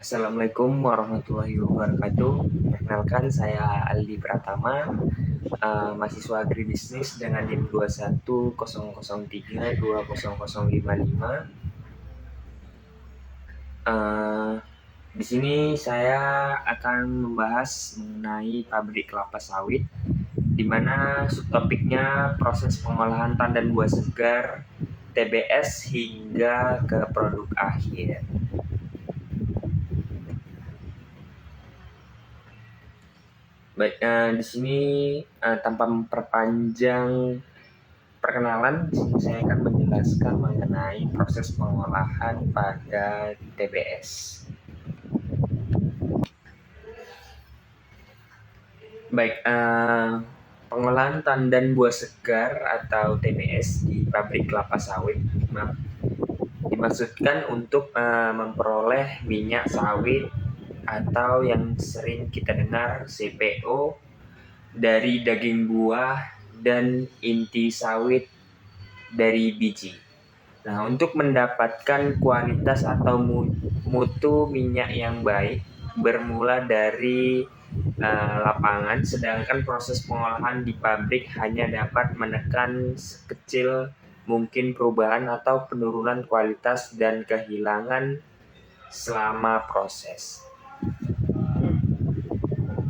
Assalamualaikum warahmatullahi wabarakatuh. Perkenalkan, saya Aldi Pratama, mahasiswa agribisnis dengan NIM 2100320055. Di sini saya akan membahas mengenai pabrik kelapa sawit, di mana subtopiknya proses pengolahan tandan buah segar, TBS hingga ke produk akhir. Baik, di sini tanpa memperpanjang perkenalan, di sini saya akan menjelaskan mengenai proses pengolahan pada TBS. Baik, pengolahan tandan buah segar atau TBS di pabrik kelapa sawit dimaksudkan untuk memperoleh minyak sawit atau yang sering kita dengar CPO dari daging buah dan inti sawit dari biji. Nah, untuk mendapatkan kualitas atau mutu minyak yang baik bermula dari lapangan, sedangkan proses pengolahan di pabrik hanya dapat menekan sekecil mungkin perubahan atau penurunan kualitas dan kehilangan selama proses.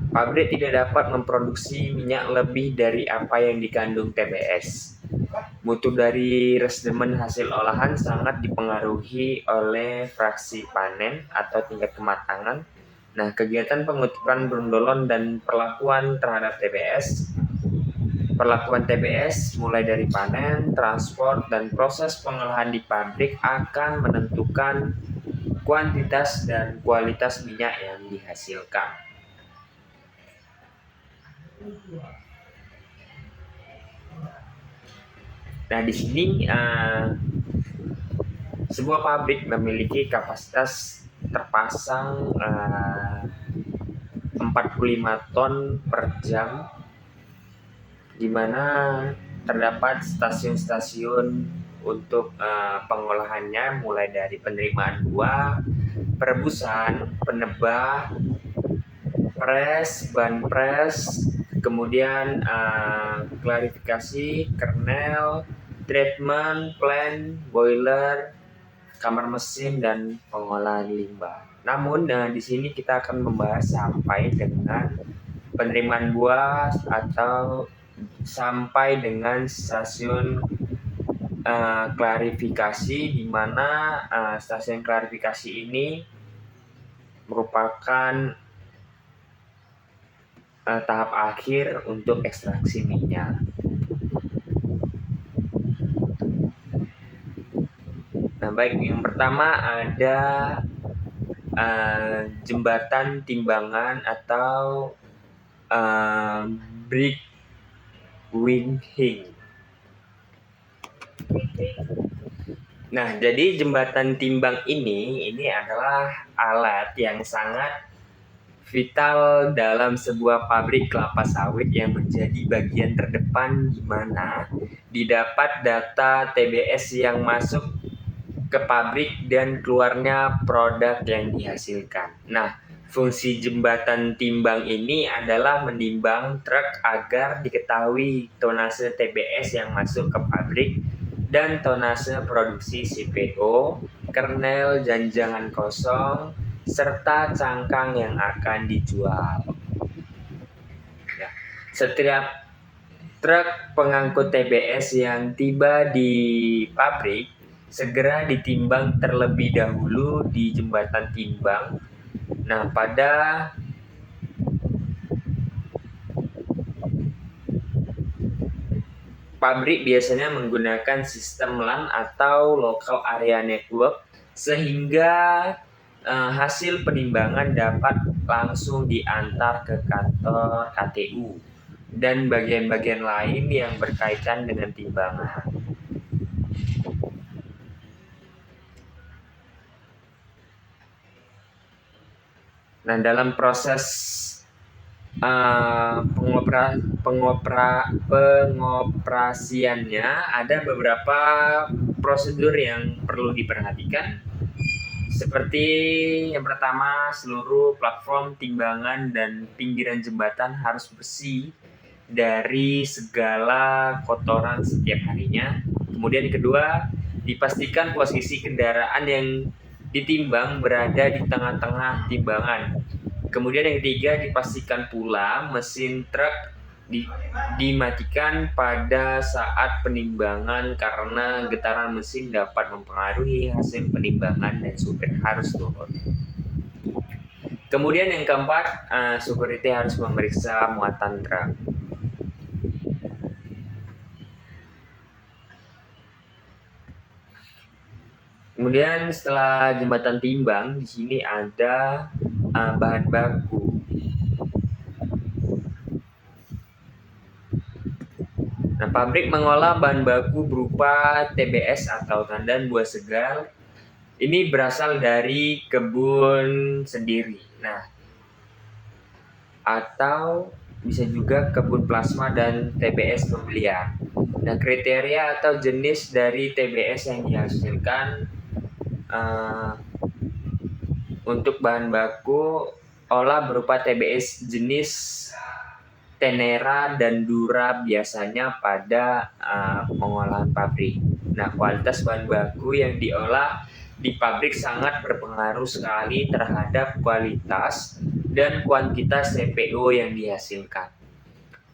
Pabrik tidak dapat memproduksi minyak lebih dari apa yang dikandung TBS. Mutu dari resimen hasil olahan sangat dipengaruhi oleh fraksi panen atau tingkat kematangan. Nah, kegiatan pengutipan brondolon dan perlakuan terhadap TBS. Perlakuan TBS mulai dari panen, transport, dan proses pengolahan di pabrik akan menentukan kuantitas dan kualitas minyak yang dihasilkan. Nah, di sini sebuah pabrik memiliki kapasitas terpasang 45 ton per jam, di mana terdapat stasiun-stasiun untuk pengolahannya, mulai dari penerimaan buah, perebusan, penebah, pres, ban pres, kemudian klarifikasi, kernel, treatment, plant, boiler, kamar mesin, dan pengolahan limbah. Namun di sini kita akan membahas sampai dengan penerimaan buah atau sampai dengan stasiun klarifikasi, di mana stasiun klarifikasi ini merupakan tahap akhir untuk ekstraksi minyak. Nah, baik, yang pertama ada jembatan timbangan atau brick weighing. Nah, jadi jembatan timbang ini adalah alat yang sangat vital dalam sebuah pabrik kelapa sawit yang menjadi bagian terdepan, di mana didapat data TBS yang masuk ke pabrik dan keluarnya produk yang dihasilkan. Nah, fungsi jembatan timbang ini adalah menimbang truk agar diketahui tonase TBS yang masuk ke pabrik dan tonase produksi CPO, kernel, janjangan kosong, serta cangkang yang akan dijual. Ya, setiap truk pengangkut TBS yang tiba di pabrik segera ditimbang terlebih dahulu di jembatan timbang. Nah, pada pabrik biasanya menggunakan sistem LAN atau Local Area Network, sehingga hasil penimbangan dapat langsung diantar ke kantor KTU dan bagian-bagian lain yang berkaitan dengan timbangan. Nah, dalam proses pengoperasiannya ada beberapa prosedur yang perlu diperhatikan, Seperti yang pertama, seluruh platform timbangan dan pinggiran jembatan harus bersih dari segala kotoran setiap harinya. Kemudian yang kedua, dipastikan posisi kendaraan yang ditimbang berada di tengah-tengah timbangan. Kemudian yang ketiga, dipastikan pula mesin truk dimatikan pada saat penimbangan karena getaran mesin dapat mempengaruhi hasil penimbangan dan supir harus turun. Kemudian yang keempat, security harus memeriksa muatan truk. Kemudian setelah jembatan timbang, di sini ada bahan baku. Nah, pabrik mengolah bahan baku berupa TBS atau tandan buah segar. Ini berasal dari kebun sendiri. Nah, atau bisa juga kebun plasma dan TBS pembelian. Nah, kriteria atau jenis dari TBS yang dihasilkan untuk bahan baku olah berupa TBS jenis Tenera dan Dura biasanya pada pengolahan pabrik. Nah, kualitas bahan baku yang diolah di pabrik sangat berpengaruh sekali terhadap kualitas dan kuantitas CPO yang dihasilkan.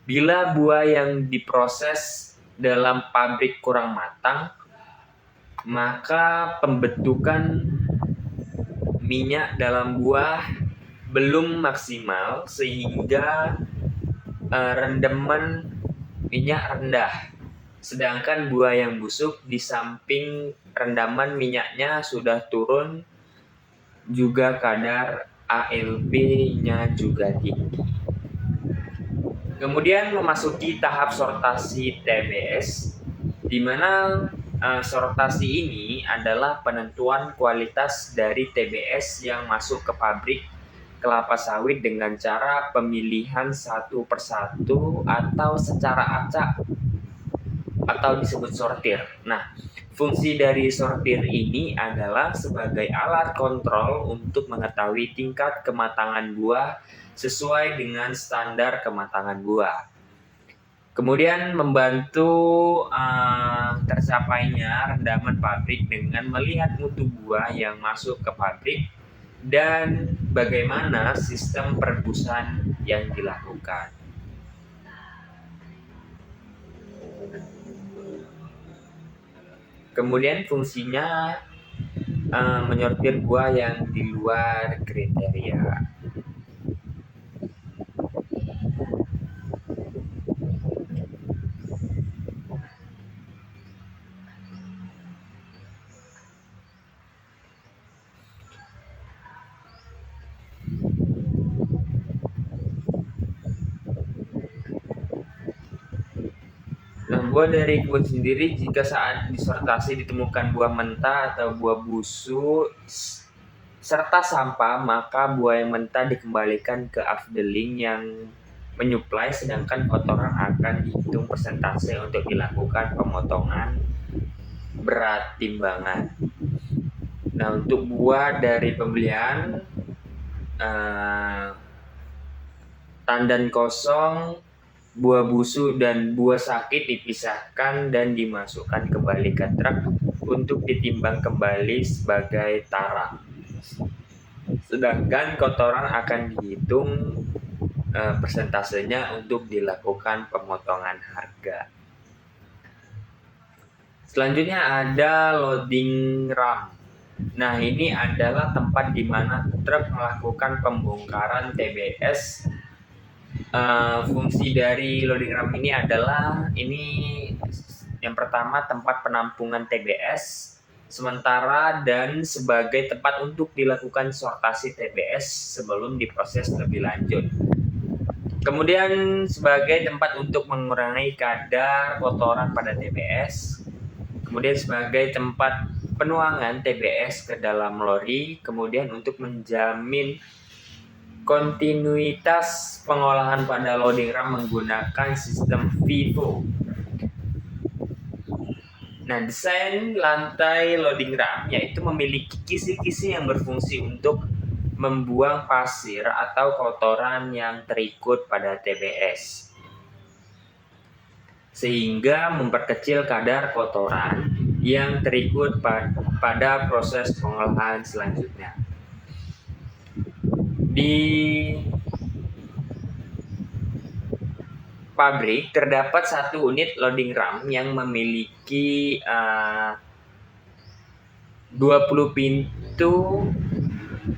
Bila buah yang diproses dalam pabrik kurang matang, maka pembentukan minyak dalam buah belum maksimal sehingga rendaman minyak rendah. Sedangkan buah yang busuk di samping rendaman minyaknya sudah turun, juga kadar ALB-nya juga tinggi. Kemudian memasuki tahap sortasi TBS, di mana sortasi ini adalah penentuan kualitas dari TBS yang masuk ke pabrik kelapa sawit dengan cara pemilihan satu persatu atau secara acak atau disebut sortir. Nah, fungsi dari sortir ini adalah sebagai alat kontrol untuk mengetahui tingkat kematangan buah sesuai dengan standar kematangan buah. Kemudian membantu tercapainya rendaman pabrik dengan melihat mutu buah yang masuk ke pabrik dan bagaimana sistem perebusan yang dilakukan. Kemudian fungsinya menyortir buah yang di luar kriteria. Nah, buah dari kebun sendiri jika saat disortasi ditemukan buah mentah atau buah busuk serta sampah, maka buah yang mentah dikembalikan ke afdeling yang menyuplai, sedangkan kotoran akan dihitung persentase untuk dilakukan pemotongan berat timbangan. Nah, untuk buah dari pembelian tandan kosong, buah busuk dan buah sakit dipisahkan dan dimasukkan kembali ke truk untuk ditimbang kembali sebagai tara. Sedangkan kotoran akan dihitung persentasenya untuk dilakukan pemotongan harga. Selanjutnya ada loading ram. Nah, ini adalah tempat di mana truk melakukan pembongkaran TBS. Fungsi dari loading ram ini adalah yang pertama tempat penampungan TBS sementara dan sebagai tempat untuk dilakukan sortasi TBS sebelum diproses lebih lanjut. Kemudian sebagai tempat untuk mengurangi kadar kotoran pada TBS. Kemudian sebagai tempat penuangan TBS ke dalam lori. Kemudian untuk menjamin kontinuitas pengolahan pada loading ram menggunakan sistem FIFO. Nah, desain lantai loading ram yaitu memiliki kisi-kisi yang berfungsi untuk membuang pasir atau kotoran yang terikut pada TBS, sehingga memperkecil kadar kotoran yang terikut pada proses pengolahan selanjutnya. Di pabrik terdapat satu unit loading ram yang memiliki 20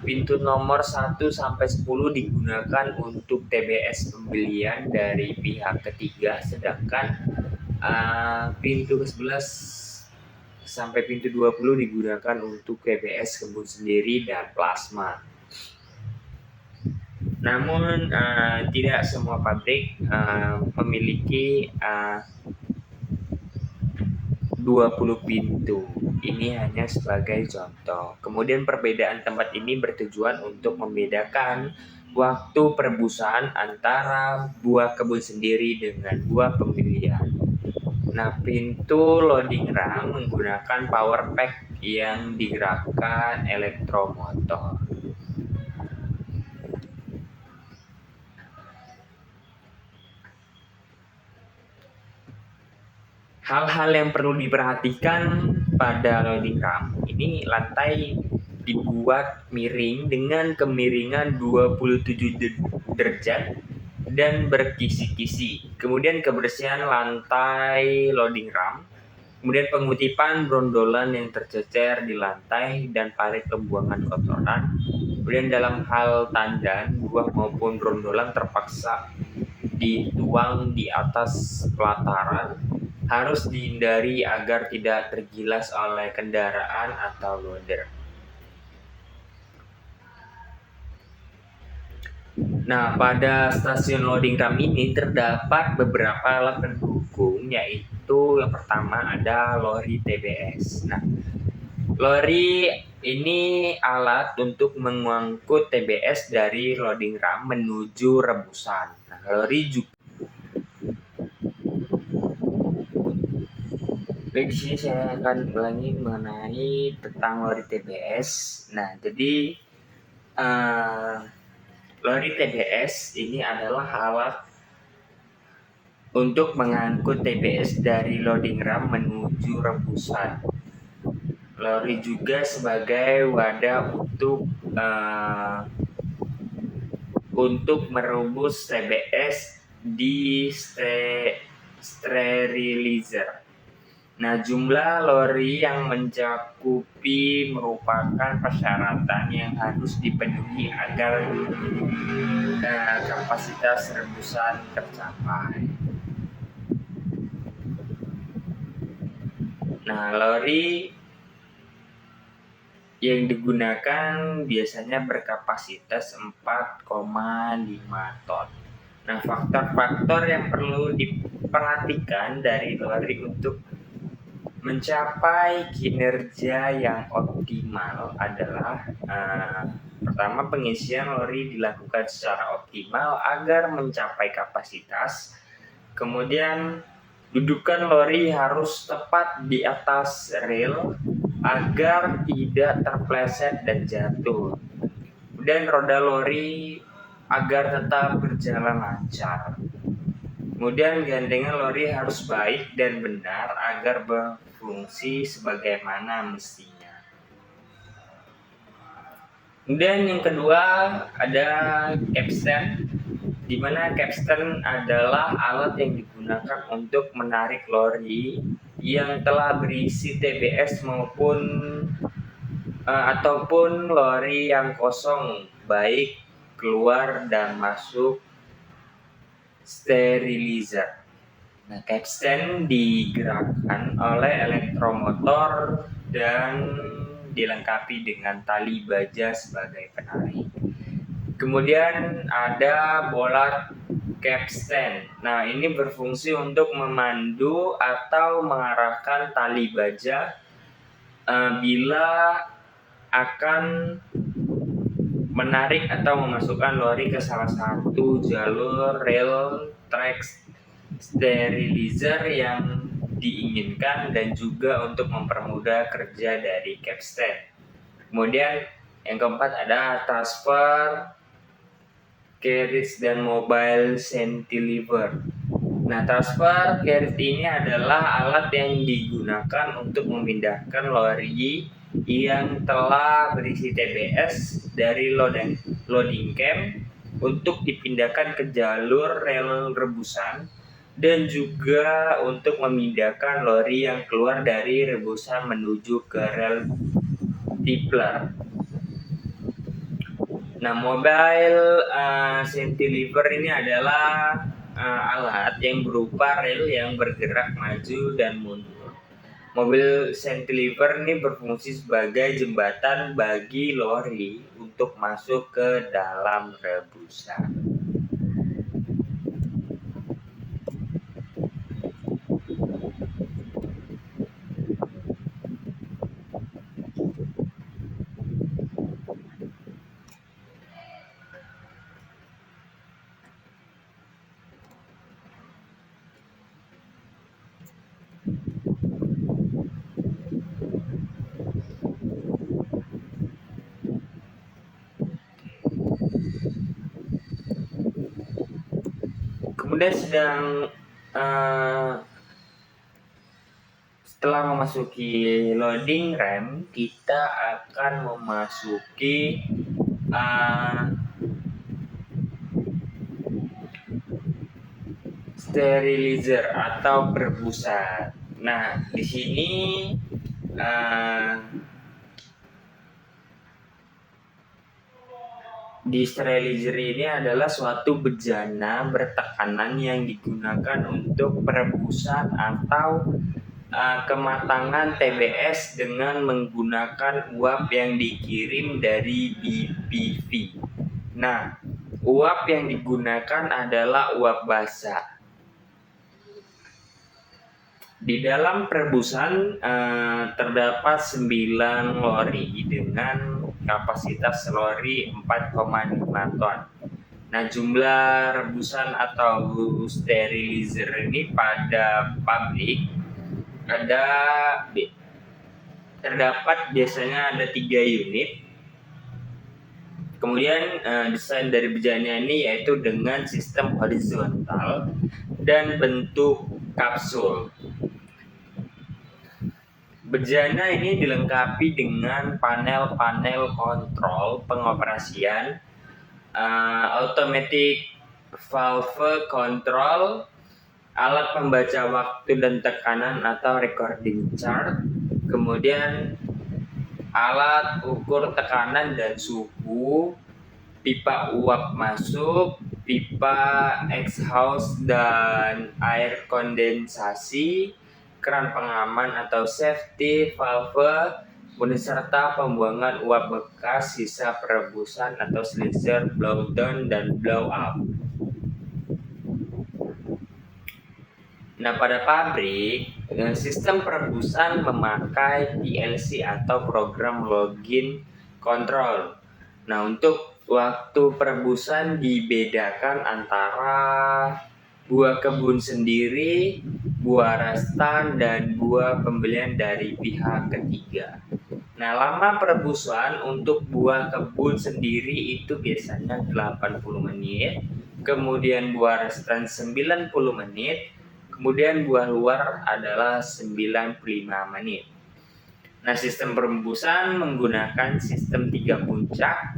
pintu nomor 1 sampai 10 digunakan untuk TBS pembelian dari pihak ketiga, sedangkan pintu ke-11 sampai pintu 20 digunakan untuk TBS kebun sendiri dan plasma. Namun tidak semua pabrik memiliki 20 pintu. Ini hanya sebagai contoh. Kemudian perbedaan tempat ini bertujuan untuk membedakan waktu perebusan antara buah kebun sendiri dengan buah pembelian. Nah, pintu loading ram menggunakan power pack yang digerakkan elektromotor. Hal-hal yang perlu diperhatikan pada loading ram, ini lantai dibuat miring dengan kemiringan 27 derajat dan berkisi-kisi. Kemudian kebersihan lantai loading ram, kemudian pengutipan brondolan yang tercecer di lantai dan parit pembuangan kotoran. Kemudian dalam hal tandan, buah maupun brondolan terpaksa dituang di atas pelataran, harus dihindari agar tidak tergilas oleh kendaraan atau loader. Nah, pada stasiun loading ram ini terdapat beberapa alat pendukung, yaitu yang pertama ada lori TBS. Nah, lori ini alat untuk mengangkut TBS dari loading ram menuju rebusan. Nah, lori juga Baik, di sini saya akan ulangi mengenai tentang lori TBS. Nah, jadi lori TBS ini adalah alat untuk mengangkut TBS dari loading ram menuju rebusan. Lori juga sebagai wadah untuk merebus TBS di sterilizer. Nah, jumlah lori yang mencakupi merupakan persyaratan yang harus dipenuhi agar kapasitas rebusan tercapai. Nah, lori yang digunakan biasanya berkapasitas 4,5 ton. Nah, faktor-faktor yang perlu diperhatikan dari lori untuk mencapai kinerja yang optimal adalah pertama, pengisian lori dilakukan secara optimal agar mencapai kapasitas. Kemudian, dudukan lori harus tepat di atas rel agar tidak terpleset dan jatuh. Kemudian roda lori agar tetap berjalan lancar. Kemudian gandengan lori harus baik dan benar agar berfungsi sebagaimana mestinya. Kemudian yang kedua ada capstan, di mana capstan adalah alat yang digunakan untuk menarik lori yang telah berisi TBS ataupun lori yang kosong, baik keluar dan masuk sterilizer. Nah, capstan digerakkan oleh elektromotor dan dilengkapi dengan tali baja sebagai penarik. Kemudian ada bola capstan. Nah, ini berfungsi untuk memandu atau mengarahkan tali baja bila akan menarik atau memasukkan lori ke salah satu jalur rel track sterilizer yang diinginkan dan juga untuk mempermudah kerja dari capstan. Kemudian yang keempat ada transfer, carriage, dan mobile cantilever. Nah, transfer carriage ini adalah alat yang digunakan untuk memindahkan lori yang telah berisi TBS dari loading camp untuk dipindahkan ke jalur rel rebusan dan juga untuk memindahkan lori yang keluar dari rebusan menuju ke rel tipler. Nah, mobile cantilever ini adalah alat yang berupa rel yang bergerak maju dan mundur. Mobil cantilever ini berfungsi sebagai jembatan bagi lori untuk masuk ke dalam rebusan. Kemudian setelah memasuki loading rem, kita akan memasuki sterilizer atau perebusan. Nah, di sini di sterilizer ini adalah suatu bejana bertekanan yang digunakan untuk perebusan atau kematangan TBS dengan menggunakan uap yang dikirim dari BPV. Nah, uap yang digunakan adalah uap basah. Di dalam perebusan terdapat 9 lori dengan kapasitas lori 4,5 ton. Nah, jumlah rebusan atau sterilizer ini pada pabrik terdapat biasanya ada 3 unit. Kemudian desain dari bejana ini yaitu dengan sistem horizontal dan bentuk kapsul. Bejana ini dilengkapi dengan panel-panel kontrol pengoperasian, automatic valve control, alat pembaca waktu dan tekanan atau recording chart, kemudian alat ukur tekanan dan suhu, pipa uap masuk, pipa exhaust dan air kondensasi, keran pengaman atau safety valve, serta pembuangan uap bekas sisa perebusan atau slicer, blow down dan blow up. Nah, pada pabrik, sistem perebusan memakai PLC atau program login control. Nah, untuk waktu perebusan dibedakan antara buah kebun sendiri, buah restan, dan buah pembelian dari pihak ketiga. Nah, lama perebusan untuk buah kebun sendiri itu biasanya 80 menit, kemudian buah restan 90 menit, kemudian buah luar adalah 95 menit. Nah, sistem perebusan menggunakan sistem 3 puncak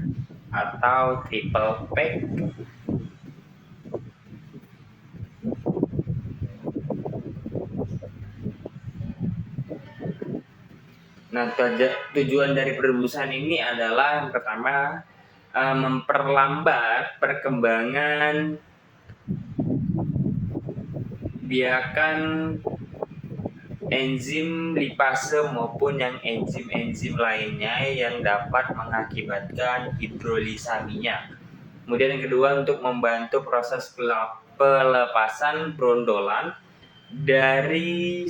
atau triple pack. Nah, tujuan dari perebusan ini adalah yang pertama memperlambat perkembangan biakan enzim lipase maupun yang enzim-enzim lainnya yang dapat mengakibatkan hidrolisa minyak. Kemudian yang kedua untuk membantu proses pelepasan brondolan dari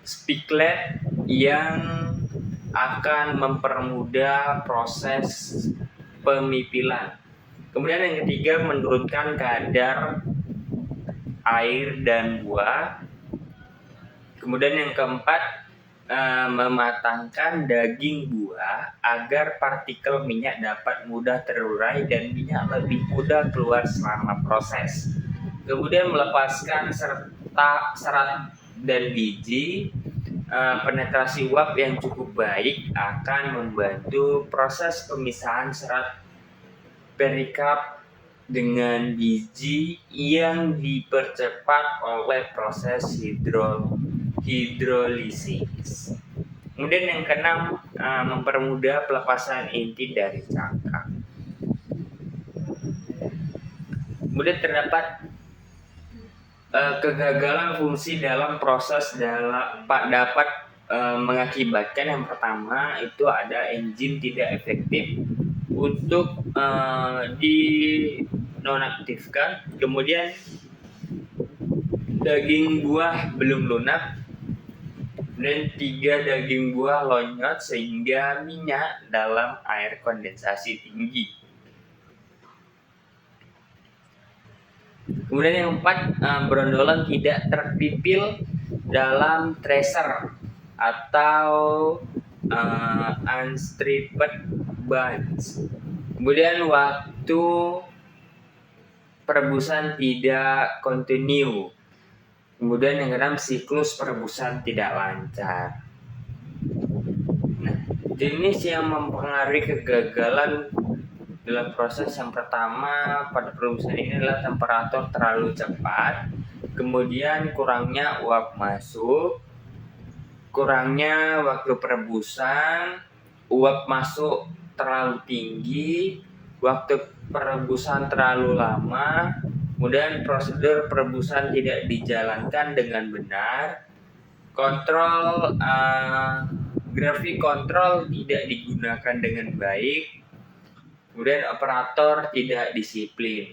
spiklet yang akan mempermudah proses pemipilan. Kemudian yang ketiga menurunkan kadar air dan buah. Kemudian yang keempat, mematangkan daging buah agar partikel minyak dapat mudah terurai dan minyak lebih mudah keluar selama proses. Kemudian melepaskan serta serat dan biji. Penetrasi uap yang cukup baik akan membantu proses pemisahan serat perikarp dengan biji yang dipercepat oleh proses hidrolisis. Kemudian yang keenam, mempermudah pelepasan inti dari cangkang. Kemudian terdapat kegagalan fungsi dalam proses dapat mengakibatkan yang pertama itu ada enzim tidak efektif untuk dinonaktifkan. Kemudian daging buah belum lunak, dan 3 daging buah lonyot sehingga minyak dalam air kondensasi tinggi. Kemudian yang 4, brondolan tidak terpipil dalam tracer atau unstriped buns. Kemudian waktu perebusan tidak kontinu. Kemudian yang keenam, siklus perebusan tidak lancar. Nah, jenis yang mempengaruhi kegagalan dalam proses yang pertama pada perebusan ini adalah temperatur terlalu cepat, kemudian kurangnya uap masuk, kurangnya waktu perebusan, uap masuk terlalu tinggi, waktu perebusan terlalu lama, kemudian prosedur perebusan tidak dijalankan dengan benar, kontrol gravity control tidak digunakan dengan baik, kemudian operator tidak disiplin.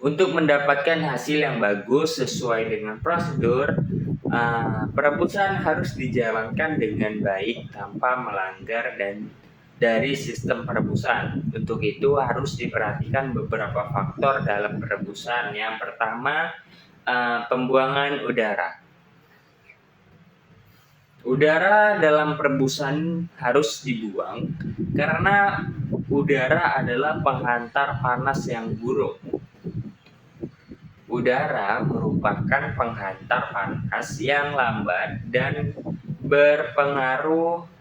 Untuk mendapatkan hasil yang bagus sesuai dengan prosedur, perebusan harus dijalankan dengan baik tanpa melanggar dari sistem perebusan. Untuk itu harus diperhatikan beberapa faktor dalam perebusan. Yang pertama, pembuangan udara. Udara dalam perebusan harus dibuang karena udara adalah penghantar panas yang buruk. Udara merupakan penghantar panas yang lambat dan berpengaruh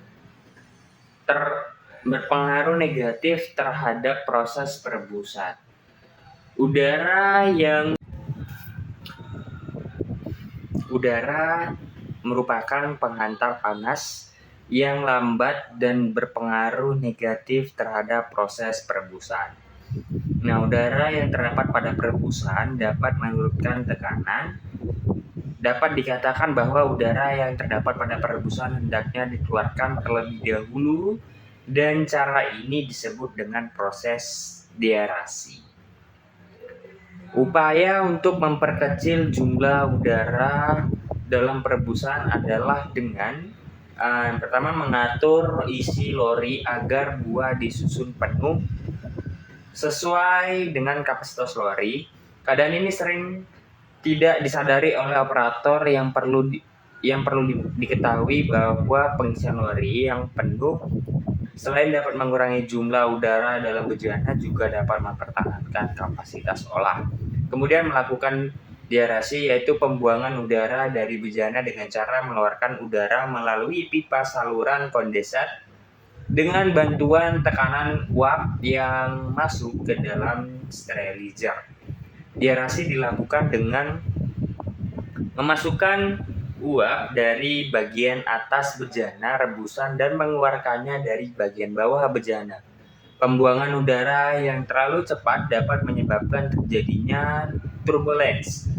negatif terhadap proses perebusan. Udara merupakan penghantar panas yang lambat dan berpengaruh negatif terhadap proses perebusan. Nah, udara yang terdapat pada perebusan dapat menurunkan tekanan. Dapat dikatakan bahwa udara yang terdapat pada perebusan hendaknya dikeluarkan terlebih dahulu, dan cara ini disebut dengan proses deaerasi. Upaya untuk memperkecil jumlah udara dalam perebusan adalah dengan yang pertama, mengatur isi lori agar buah disusun penuh sesuai dengan kapasitas lori. Keadaan ini sering tidak disadari oleh operator. Yang perlu diketahui bahwa pengisian lori yang penuh selain dapat mengurangi jumlah udara dalam bejana juga dapat mempertahankan kapasitas olah. Kemudian melakukan deaerasi, yaitu pembuangan udara dari bejana dengan cara mengeluarkan udara melalui pipa saluran kondensat dengan bantuan tekanan uap yang masuk ke dalam sterilizer. Deaerasi dilakukan dengan memasukkan uap dari bagian atas bejana rebusan dan mengeluarkannya dari bagian bawah bejana. Pembuangan udara yang terlalu cepat dapat menyebabkan terjadinya turbulence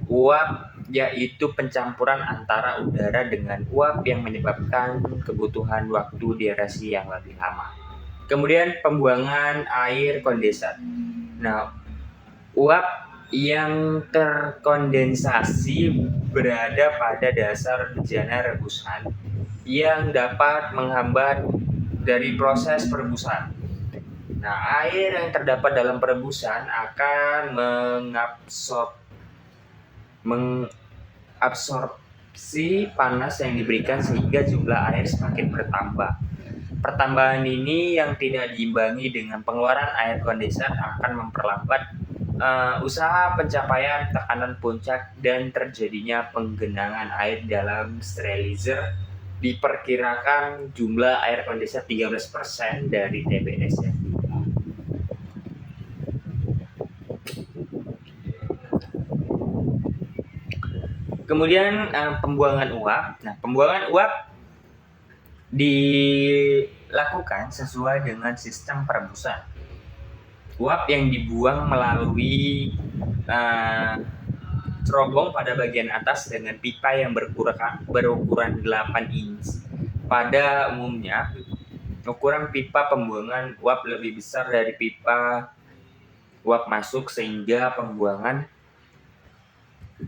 uap, yaitu pencampuran antara udara dengan uap yang menyebabkan kebutuhan waktu deaerasi yang lebih lama. Kemudian pembuangan air kondensat. Nah, uap yang terkondensasi berada pada dasar bejana rebusan yang dapat menghambat dari proses perebusan. Nah, air yang terdapat dalam perebusan akan absorpsi panas yang diberikan sehingga jumlah air semakin bertambah. Pertambahan ini yang tidak diimbangi dengan pengeluaran air kondensat akan memperlambat usaha pencapaian tekanan puncak dan terjadinya penggenangan air dalam sterilizer. Diperkirakan jumlah air kondensat 13% dari TBS ya. Kemudian pembuangan uap. Nah, pembuangan uap dilakukan sesuai dengan sistem perebusan. Uap yang dibuang melalui cerobong pada bagian atas dengan pipa yang berukuran 8 inch. Pada umumnya, ukuran pipa pembuangan uap lebih besar dari pipa uap masuk sehingga pembuangan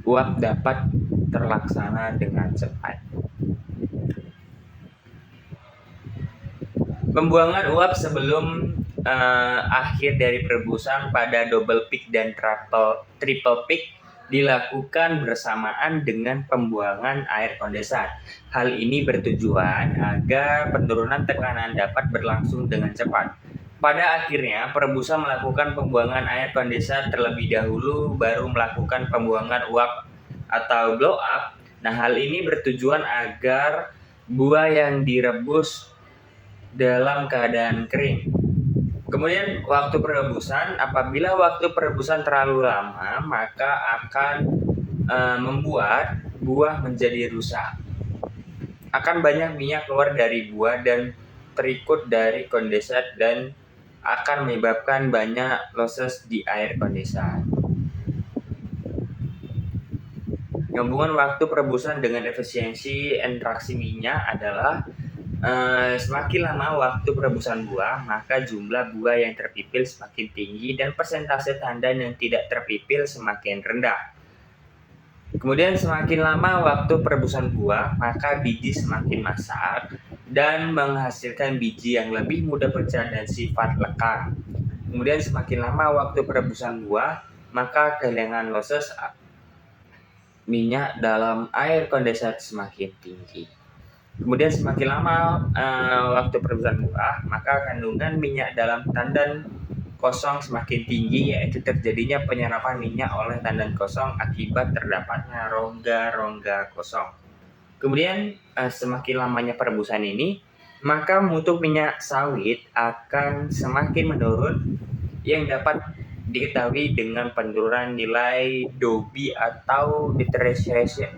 uap dapat terlaksana dengan cepat. Pembuangan uap sebelum akhir dari perebusan pada double peak dan triple peak dilakukan bersamaan dengan pembuangan air kondensat. Hal ini bertujuan agar penurunan tekanan dapat berlangsung dengan cepat. Pada akhirnya, perebusan melakukan pembuangan air kondensat terlebih dahulu, baru melakukan pembuangan uap atau blow up. Nah, hal ini bertujuan agar buah yang direbus dalam keadaan kering. Kemudian waktu perebusan, apabila waktu perebusan terlalu lama, maka akan membuat buah menjadi rusak. Akan banyak minyak keluar dari buah dan terikut dari kondensat dan akan menyebabkan banyak losses di air kondensat. Hubungan waktu perebusan dengan efisiensi interaksi minyak adalah semakin lama waktu perebusan buah, maka jumlah buah yang terpipil semakin tinggi dan persentase tandan yang tidak terpipil semakin rendah. Kemudian semakin lama waktu perebusan buah, maka biji semakin masak dan menghasilkan biji yang lebih mudah pecah dan sifat lekang. Kemudian semakin lama waktu perebusan buah, maka kehilangan losses minyak dalam air kondensat semakin tinggi. Kemudian semakin lama waktu perebusan buah, maka kandungan minyak dalam tandan kosong semakin tinggi, yaitu terjadinya penyerapan minyak oleh tandan kosong akibat terdapatnya rongga-rongga kosong. Kemudian semakin lamanya perebusan ini, maka mutu minyak sawit akan semakin menurun yang dapat diketahui dengan penurunan nilai Dobie atau Deterioration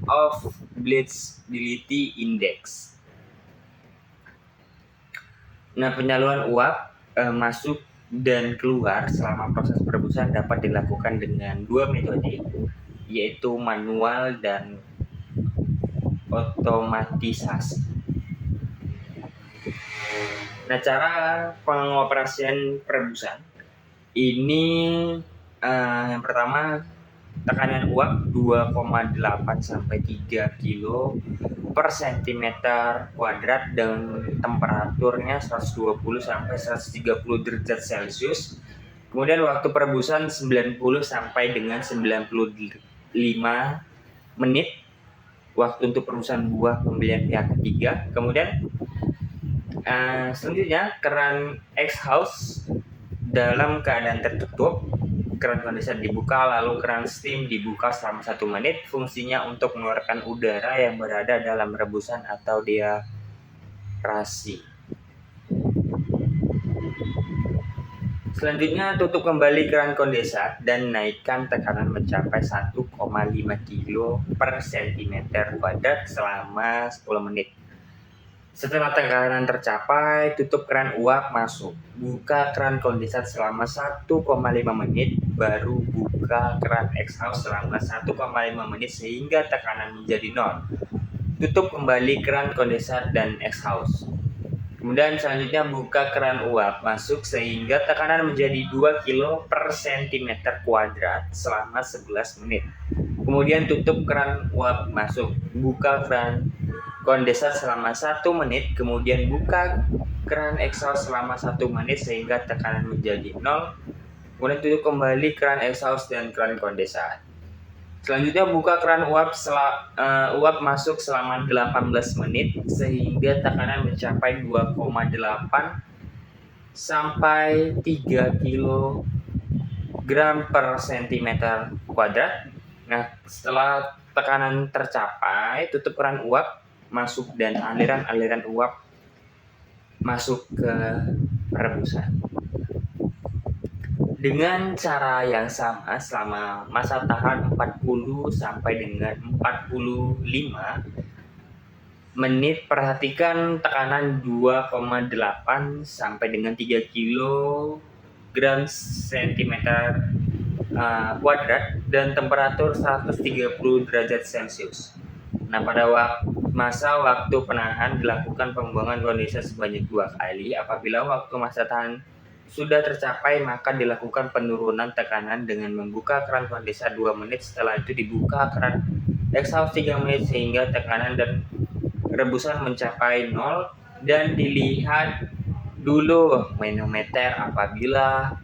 of Bleachability Index. Nah, penyaluran uap masuk dan keluar selama proses perebusan dapat dilakukan dengan dua metode, yaitu manual dan otomatisasi. Nah, cara pengoperasian perebusan ini yang pertama, tekanan uap 2,8 sampai 3 kilo per centimeter kuadrat dan temperaturnya 120 sampai 130 derajat Celcius. Kemudian waktu perebusan 90 sampai dengan 95 menit. Waktu untuk perebusan buah pembelian pihak ketiga. Kemudian selanjutnya keran exhaust dalam keadaan tertutup. Keran kondensat dibuka, lalu keran steam dibuka selama 1 menit. Fungsinya untuk mengeluarkan udara yang berada dalam rebusan atau diaerasi. Selanjutnya, tutup kembali keran kondensat dan naikkan tekanan mencapai 1,5 kilo per centimeter kuadrat selama 10 menit. Setelah tekanan tercapai, tutup keran uap masuk. Buka keran kondensat selama 1,5 menit, baru buka keran exhaust selama 1,5 menit sehingga tekanan menjadi 0. Tutup kembali keran kondensat dan exhaust. Kemudian selanjutnya buka keran uap masuk sehingga tekanan menjadi 2 kilo per centimeter kuadrat selama 11 menit. Kemudian tutup keran uap masuk. Buka keran kondensat selama 1 menit, kemudian buka keran exhaust selama 1 menit sehingga tekanan menjadi 0. Kemudian tutup kembali keran exhaust dan keran kondensat. Selanjutnya buka keran uap uap masuk selama 18 menit sehingga tekanan mencapai 2,8 sampai 3 kilogram per sentimeter kuadrat. Nah, setelah tekanan tercapai, tutup keran uap masuk dan aliran-aliran uap masuk ke perebusan. Dengan cara yang sama selama masa tahan 40 sampai dengan 45 menit, perhatikan tekanan 2,8 sampai dengan 3 kilogram sentimeter kuadrat dan temperatur 130 derajat Celcius. Nah, pada masa waktu penahan dilakukan pembuangan kondensat sebanyak 2 kali. Apabila waktu masa tahan sudah tercapai, maka dilakukan penurunan tekanan dengan membuka keran kondensat 2 menit. Setelah itu dibuka keran exhaust 3 menit sehingga tekanan dan rebusan mencapai 0 dan dilihat dulu manometer apabila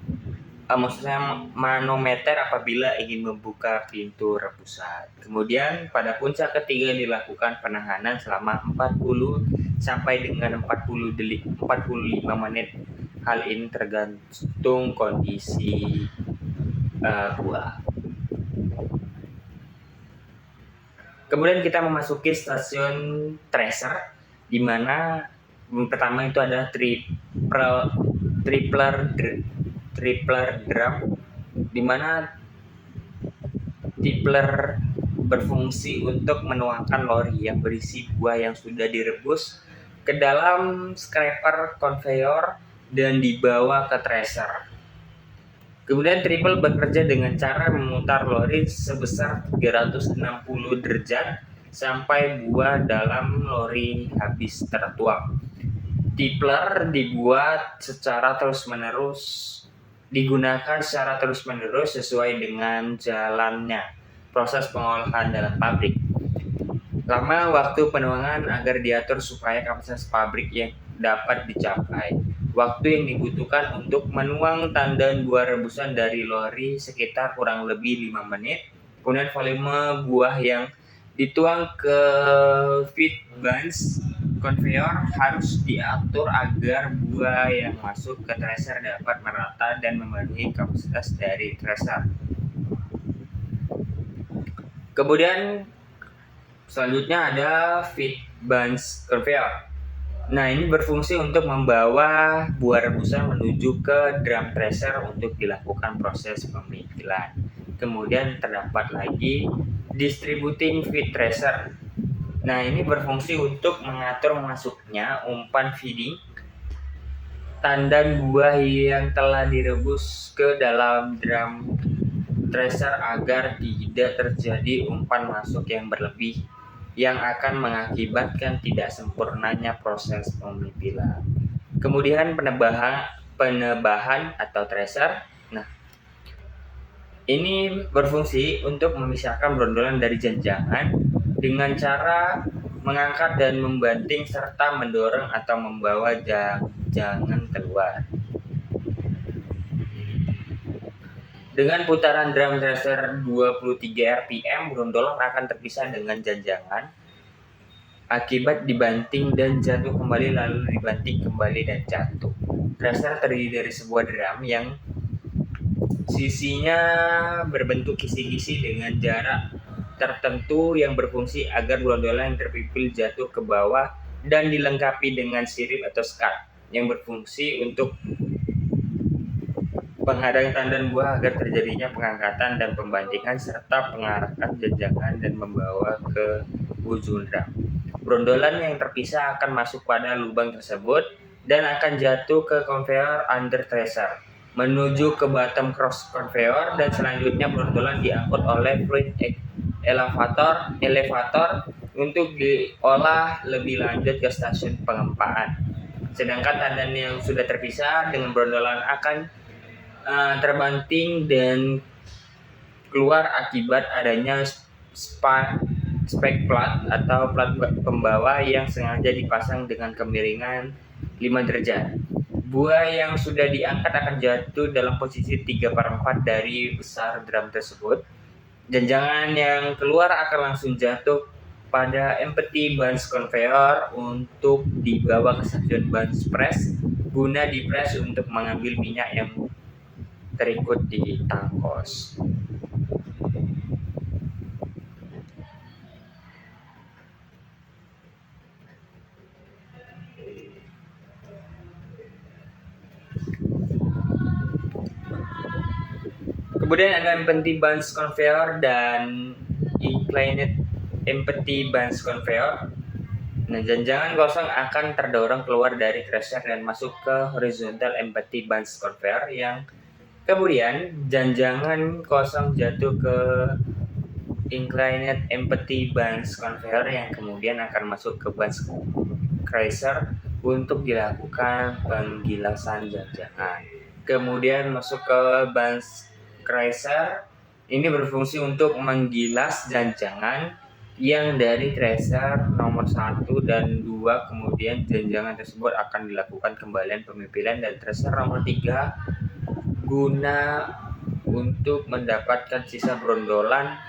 ingin membuka pintu rebusan. Kemudian pada puncak ketiga dilakukan penahanan selama 40 sampai dengan 45 menit. Hal ini tergantung kondisi buah. Kemudian kita memasuki stasiun tracer, di mana pertama itu ada tripler drum, di mana tripler berfungsi untuk menuangkan lori yang berisi buah yang sudah direbus ke dalam scraper conveyor dan dibawa ke tracer. Kemudian triple bekerja dengan cara memutar lori sebesar 360 derajat sampai buah dalam lori habis tertuang. Tripler digunakan secara terus-menerus sesuai dengan jalannya proses pengolahan dalam pabrik. Lama waktu penuangan agar diatur supaya kapasitas pabrik yang dapat dicapai. Waktu yang dibutuhkan untuk menuang tandan buah rebusan dari lori sekitar kurang lebih 5 menit. Kemudian volume buah yang dituang ke feed bunch conveyor harus diatur agar buah yang masuk ke tracer dapat merata dan memenuhi kapasitas dari tracer. Kemudian selanjutnya ada feed bunch conveyor. Nah, ini berfungsi untuk membawa buah rebusan menuju ke drum tracer untuk dilakukan proses pemikilan. Kemudian terdapat lagi distributing feed tracer. Nah, ini berfungsi untuk mengatur masuknya umpan feeding tandan buah yang telah direbus ke dalam drum tracer agar tidak terjadi umpan masuk yang berlebih yang akan mengakibatkan tidak sempurnanya proses pemipilan. Kemudian penebahan atau tracer. Nah, ini berfungsi untuk memisahkan brondolan dari janjangan dengan cara mengangkat dan membanting serta mendorong atau membawa jangan keluar. Dengan putaran drum tracer 23 rpm, brondolan akan terpisah dengan janjangan akibat dibanting dan jatuh kembali lalu dibanting kembali dan jatuh. Tracer terdiri dari sebuah drum yang sisinya berbentuk kisi-kisi dengan jarak tertentu yang berfungsi agar brondolan yang terpipil jatuh ke bawah dan dilengkapi dengan sirip atau skat yang berfungsi untuk penghadang tandan buah agar terjadinya pengangkatan dan pembantingan serta pengarahan janjangan dan membawa ke ujung drum. Brondolan yang terpisah akan masuk pada lubang tersebut dan akan jatuh ke conveyor under tracer menuju ke bottom cross conveyor dan selanjutnya brondolan diangkut oleh fluid elevator untuk diolah lebih lanjut ke stasiun pengempaan. Sedangkan tandan yang sudah terpisah dengan brondolan akan terbanting dan keluar akibat adanya spike plat atau plat pembawa yang sengaja dipasang dengan kemiringan 5 derajat. Buah yang sudah diangkat akan jatuh dalam posisi 3/4 dari besar drum tersebut. Janjangan yang keluar akan langsung jatuh pada empty bunch conveyor untuk dibawa ke stasiun bunch press guna dipres untuk mengambil minyak yang terikut di tangkos. Kemudian ada empty bunch conveyor dan inclined empty bunch conveyor. Nah, janjangan kosong akan terdorong keluar dari crusher dan masuk ke horizontal empty bunch conveyor yang kemudian janjangan kosong jatuh ke inclined empty bunch conveyor yang kemudian akan masuk ke bunch crusher untuk dilakukan penggilasan janjangan. Kemudian masuk ke bunch crusher, ini berfungsi untuk menggilas janjangan yang dari tracer nomor 1 dan 2, kemudian janjangan tersebut akan dilakukan kembalian pemimpinan dan tracer nomor 3 guna untuk mendapatkan sisa brondolan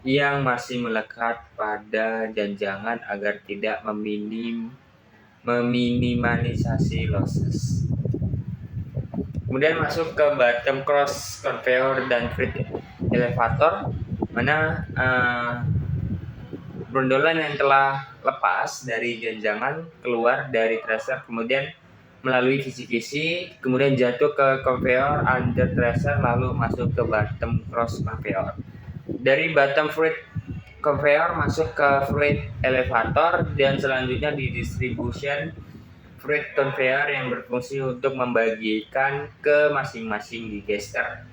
yang masih melekat pada janjangan agar tidak meminimalisasi losses. Kemudian masuk ke bottom cross conveyor dan freight elevator, mana brondolan yang telah lepas dari janjangan keluar dari tracer, kemudian melalui kisi-kisi, kemudian jatuh ke conveyor under tracer, lalu masuk ke bottom cross conveyor. Dari bottom freight conveyor masuk ke freight elevator dan selanjutnya di distribution freight conveyor yang berfungsi untuk membagikan ke masing-masing digester.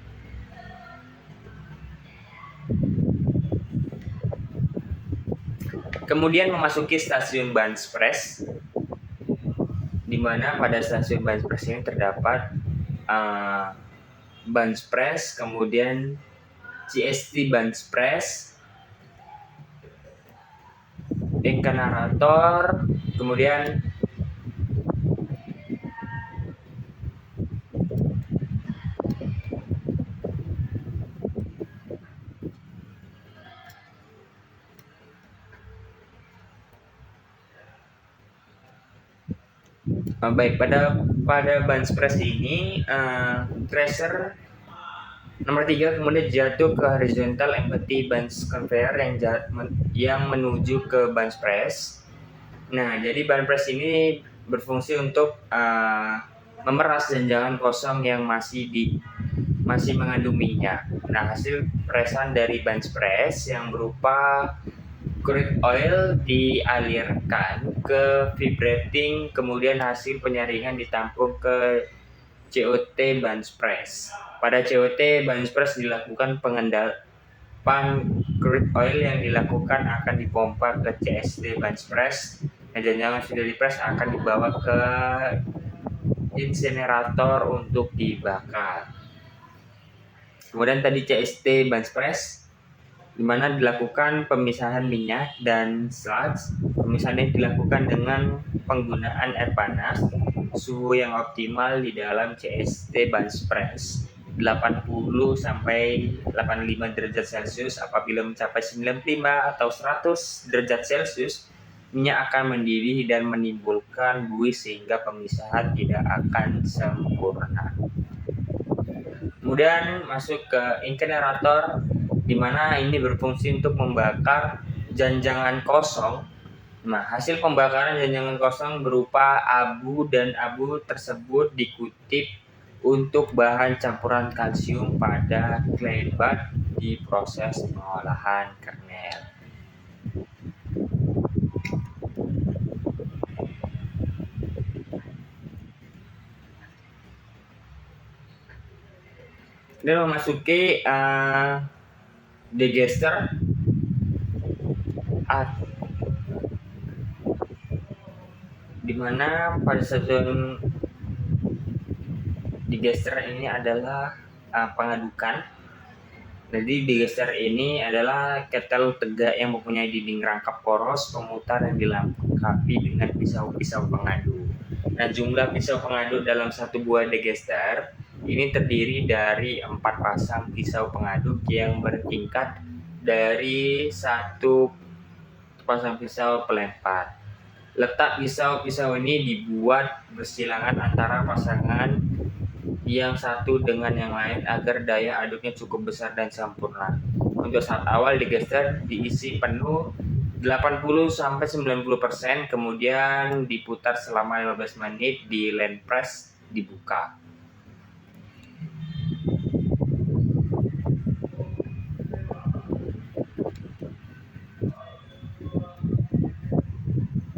Kemudian memasuki stasiun bunch press, di mana pada stasiun bunch press ini terdapat bunch press, kemudian CST bunch press, incinerator, kemudian baik, pada bunch press ini tracer nomor 3 kemudian jatuh ke horizontal empty bunch conveyor yang menuju ke bunch press. Nah, jadi bunch press ini berfungsi untuk memeras janjangan kosong yang masih mengandung minyak. Nah, hasil presan dari bunch press yang berupa crude oil dialirkan ke vibrating, kemudian hasil penyaringan ditampung ke COT bunch press. Pada COT bunch press dilakukan penggendapan crude oil yang dilakukan akan dipompa ke CST bunch press. Nah, jangan sudah dipres akan dibawa ke insinerator untuk dibakar. Kemudian tadi CST bunch press, di mana dilakukan pemisahan minyak dan sludge. Pemisahan ini dilakukan dengan penggunaan air panas, suhu yang optimal di dalam CST bunch press 80 sampai 85 derajat Celcius. Apabila mencapai 95 atau 100 derajat Celcius, minyak akan mendidih dan menimbulkan buih sehingga pemisahan tidak akan sempurna. Kemudian masuk ke incinerator, di mana ini berfungsi untuk membakar janjangan kosong. Nah, hasil pembakaran janjangan kosong berupa abu dan abu tersebut dikutip untuk bahan campuran kalsium pada clay bud di proses pengolahan kernel. Dan memasuki digester di mana pada stasiun digester ini adalah pengadukan. Jadi digester ini adalah ketel tegak yang mempunyai dinding rangkap poros pemutar yang dilengkapi dengan pisau-pisau pengadu. Nah, jumlah pisau pengadu dalam satu buah digester ini terdiri dari 4 pasang pisau pengaduk yang bertingkat dari satu pasang pisau pelempar. Letak pisau-pisau ini dibuat bersilangan antara pasangan yang satu dengan yang lain agar daya aduknya cukup besar dan sempurna. Untuk saat awal digeser diisi penuh 80-90%, kemudian diputar selama 15 menit di land press dibuka.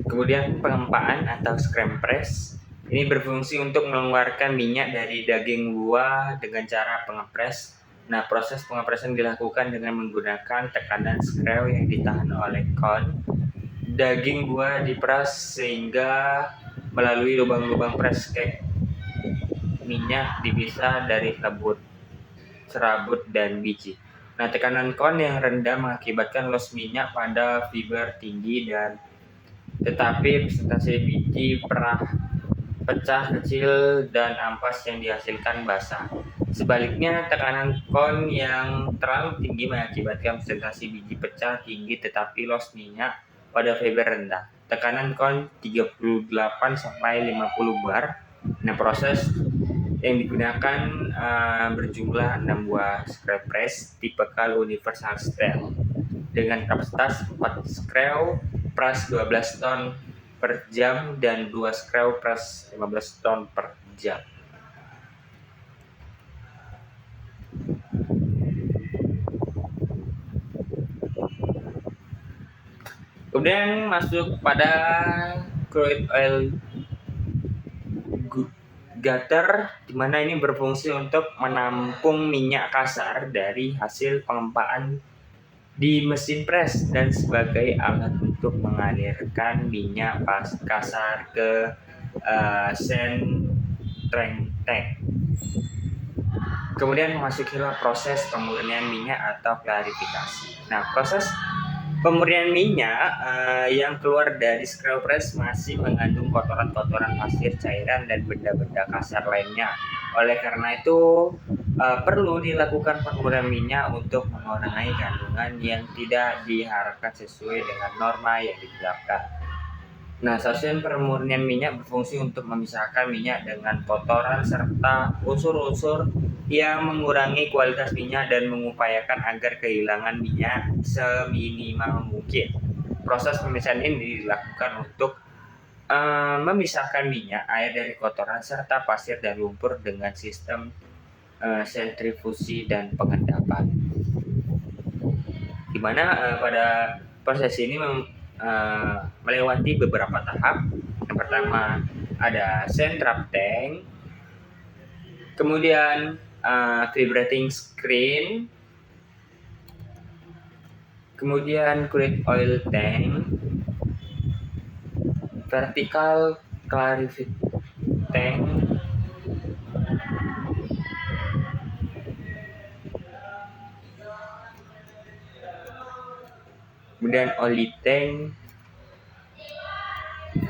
Kemudian pengempaan atau scram press ini berfungsi untuk mengeluarkan minyak dari daging buah dengan cara pengepres. Nah, proses pengepresan dilakukan dengan menggunakan tekanan screw yang ditahan oleh kon. Daging buah diperas sehingga melalui lubang-lubang press cake minyak dipisah dari serabut dan biji. Nah, tekanan kon yang rendah mengakibatkan loss minyak pada fiber tinggi dan tetapi presentasi biji pecah kecil dan ampas yang dihasilkan basah. Sebaliknya, tekanan kon yang terlalu tinggi mengakibatkan presentasi biji pecah tinggi tetapi loss minyak pada fiber rendah. Tekanan kon 38-50 bar. Nah, proses yang digunakan berjumlah 6 buah screw press tipe universal style dengan kapasitas 4 screw press 12 ton per jam dan 2 screw press 15 ton per jam. Kemudian masuk pada crude oil gutter, di mana ini berfungsi untuk menampung minyak kasar dari hasil pengempaan di mesin press dan sebagai alat untuk mengalirkan minyak kasar ke centering tank. Kemudian masukilah proses pemurnian minyak atau klarifikasi. Nah, proses pemurnian minyak yang keluar dari screw press masih mengandung kotoran-kotoran pasir, cairan, dan benda-benda kasar lainnya. Oleh karena itu, perlu dilakukan pemurnian minyak untuk mengurangi kandungan yang tidak diharapkan sesuai dengan norma yang ditetapkan. Nah, stasiun pemurnian minyak berfungsi untuk memisahkan minyak dengan kotoran serta unsur-unsur yang mengurangi kualitas minyak dan mengupayakan agar kehilangan minyak seminimal mungkin. Proses pemisahan ini dilakukan untuk memisahkan minyak, air dari kotoran, serta pasir dan lumpur dengan sistem sentrifusi dan pengendapan. Di mana pada proses ini melewati beberapa tahap. Yang pertama ada central tank, kemudian vibrating screen, kemudian crude oil tank, vertical clarifying tank, kemudian oil tank,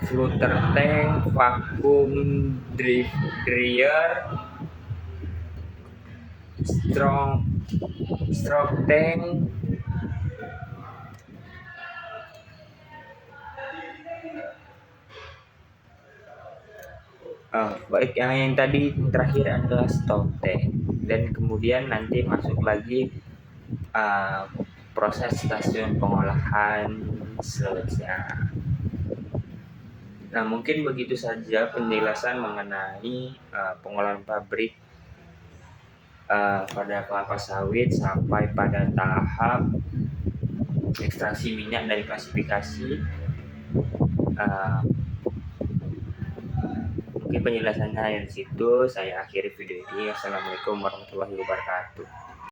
flutter tank, vacuum dryer, stroke tank, baik yang tadi terakhir adalah stop tank, dan kemudian nanti masuk lagi proses stasiun pengolahan selanjutnya. Nah, mungkin begitu saja penjelasan mengenai pengolahan pabrik pada kelapa sawit sampai pada tahap ekstraksi minyak dan klasifikasi. Mungkin penjelasannya dari situ. Saya akhiri video ini. Assalamualaikum warahmatullahi wabarakatuh.